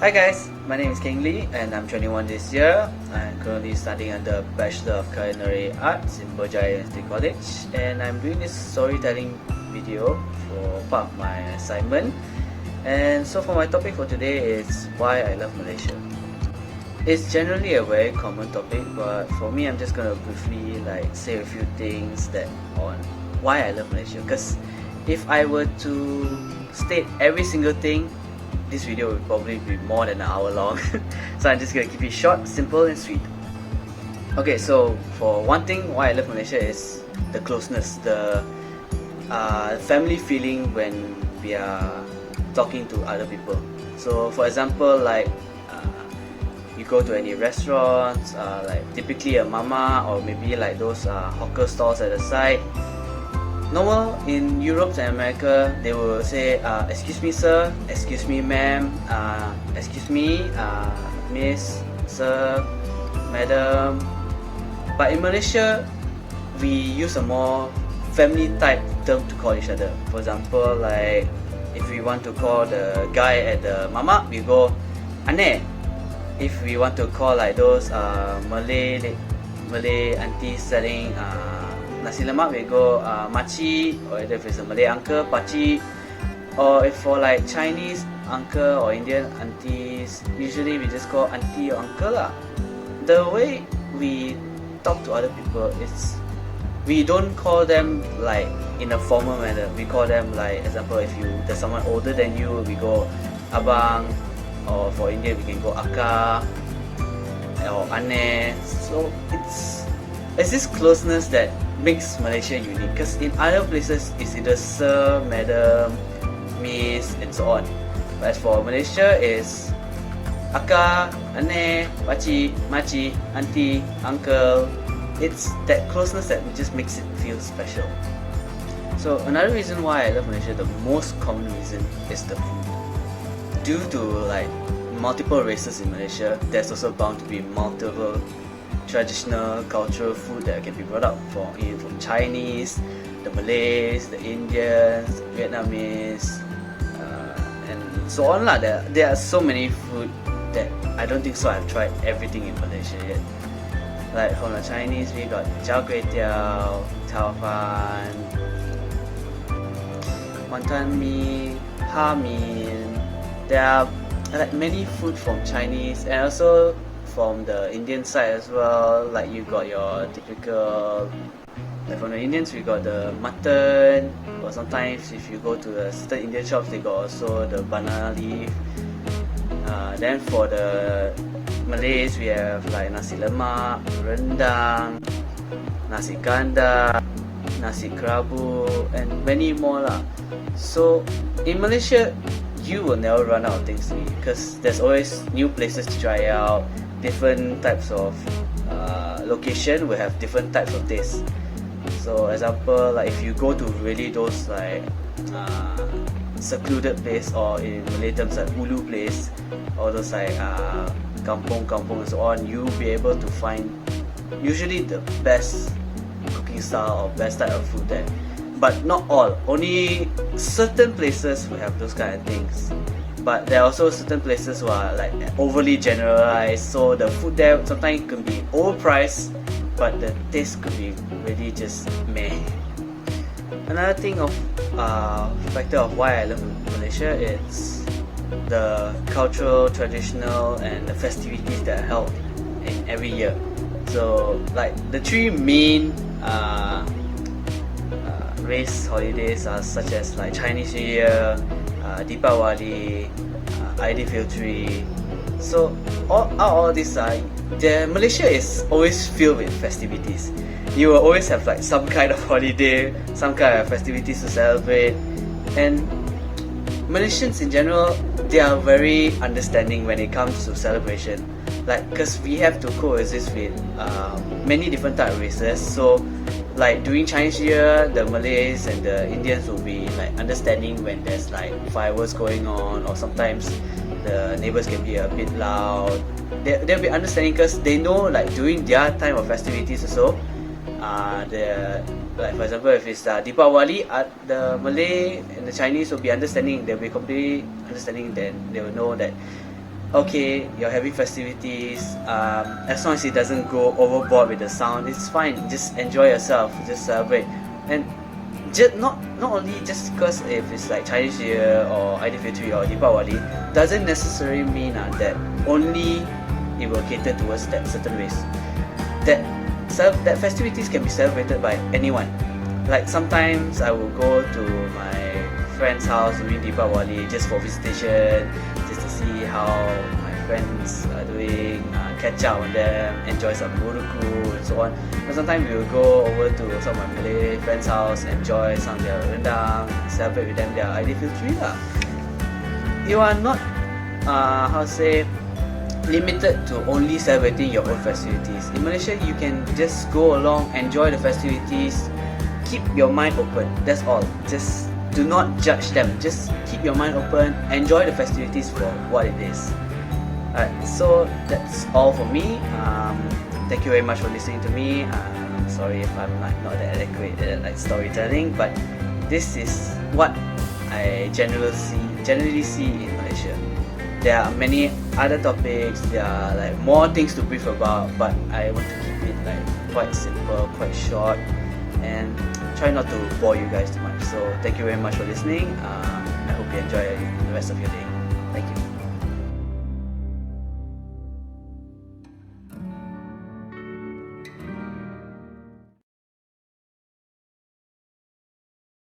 Hi guys, my name is Kheng and I'm 21 this year. I'm currently studying under Bachelor of Culinary Arts in Berjaya University College, and I'm doing this storytelling video for part of my assignment. And so for my topic for today is why I love Malaysia. It's generally a very common topic, but for me I'm just gonna briefly say a few things on why I love Malaysia. Because if I were to state every single thing, this video will probably be more than an hour long. So I'm just gonna keep it short, simple and sweet. Okay, so for one thing, why I love Malaysia is the closeness, the family feeling when we are talking to other people. So for example, you go to any restaurants, typically a mama or maybe those hawker stalls at the side. Normal in Europe and America, they will say, excuse me sir, excuse me ma'am, excuse me miss, sir, madam. But in Malaysia, we use a more family type term to call each other. For example, if we want to call the guy at the mamak, we go ane. If we want to call those Malay aunties selling nasi lemak, we go makcik, or if it's a Malay uncle, pakcik. Or if for Chinese uncle or Indian aunties, usually we just call auntie or uncle lah. The way we talk to other people is we don't call them in a formal manner. We call them example, if there's someone older than you, we go abang, or for India we can go akka or ane. So it's this closeness that makes Malaysia unique, because in other places it's either sir, madam, miss and so on. But as for Malaysia, is akka, ane, pakcik, makcik, auntie, uncle. It's that closeness that just makes it feel special. So another reason why I love Malaysia, the most common reason, is the food. Due to multiple races in Malaysia, there's also bound to be multiple traditional cultural food that can be brought up from Chinese, the Malays, the Indians, Vietnamese, and so on lah. There are so many food that I don't think so I've tried everything in Malaysia yet. Like from the Chinese, we got char kway teow, chao fan, wonton mee, ha mein. There are many food from Chinese and also from the Indian side as well. You got your typical, from the Indians we got the mutton, or sometimes if you go to the certain Indian shops, they got also the banana leaf. Then for the Malays, we have nasi lemak, rendang, nasi kandar, nasi kerabu, and many more lah. So in Malaysia, you will never run out of things to eat, because there's always new places to try out. Different types of location will have different types of tastes. So example, if you go to really those secluded place, or in Malay terms ulu place, or those kampung and so on, you'll be able to find usually the best cooking style or best type of food there. But not all, only certain places will have those kind of things. But there are also certain places who are overly generalized, so the food there sometimes can be overpriced, but the taste could be really just meh. Another thing factor of why I love Malaysia is the cultural, traditional and the festivities that are held in every year. So the three main race holidays are such as Chinese New Year, Deepawali, Aidilfitri. So all these Malaysia is always filled with festivities. You will always have some kind of holiday, some kind of festivities to celebrate. And Malaysians in general, they are very understanding when it comes to celebration. Because we have to coexist with many different type of races. So during Chinese New Year, the Malays and the Indians will be understanding when there's fireworks going on, or sometimes the neighbors can be a bit loud. They'll be understanding, because they know during their time of festivities also, for example, if it's Deepawali, the Malay and the Chinese will be understanding. They'll be completely understanding. Then they will know that okay, you're having festivities, as long as it doesn't go overboard with the sound, it's fine. Just enjoy yourself, just celebrate. And just not only just because if it's like Chinese New Year or Aidilfitri or Deepawali, doesn't necessarily mean that only it will cater towards that certain race. That festivities can be celebrated by anyone. Like sometimes I will go to my friend's house during Deepawali just for visitation, just to see how my friends are doing, catch up on them, enjoy some muruku and so on. But sometimes we will go over to some of my Malay friends' house, enjoy some of their rendang, celebrate with them their Aidilfitri lah. You are not, how to say, limited to only celebrating your own festivities. In Malaysia, you can just go along, enjoy the festivities, keep your mind open. That's all. Just do not judge them. Just keep your mind open, enjoy the festivities for what it is. Alright, so that's all for me. Thank you very much for listening to me. I'm sorry if I'm not that adequate at storytelling, but this is what I generally see in Malaysia. There are many other topics, there are like more things to brief about, but I want to keep it like quite simple, quite short, and try not to bore you guys too much. So thank you very much for listening. I hope you enjoy the rest of your day. Thank you.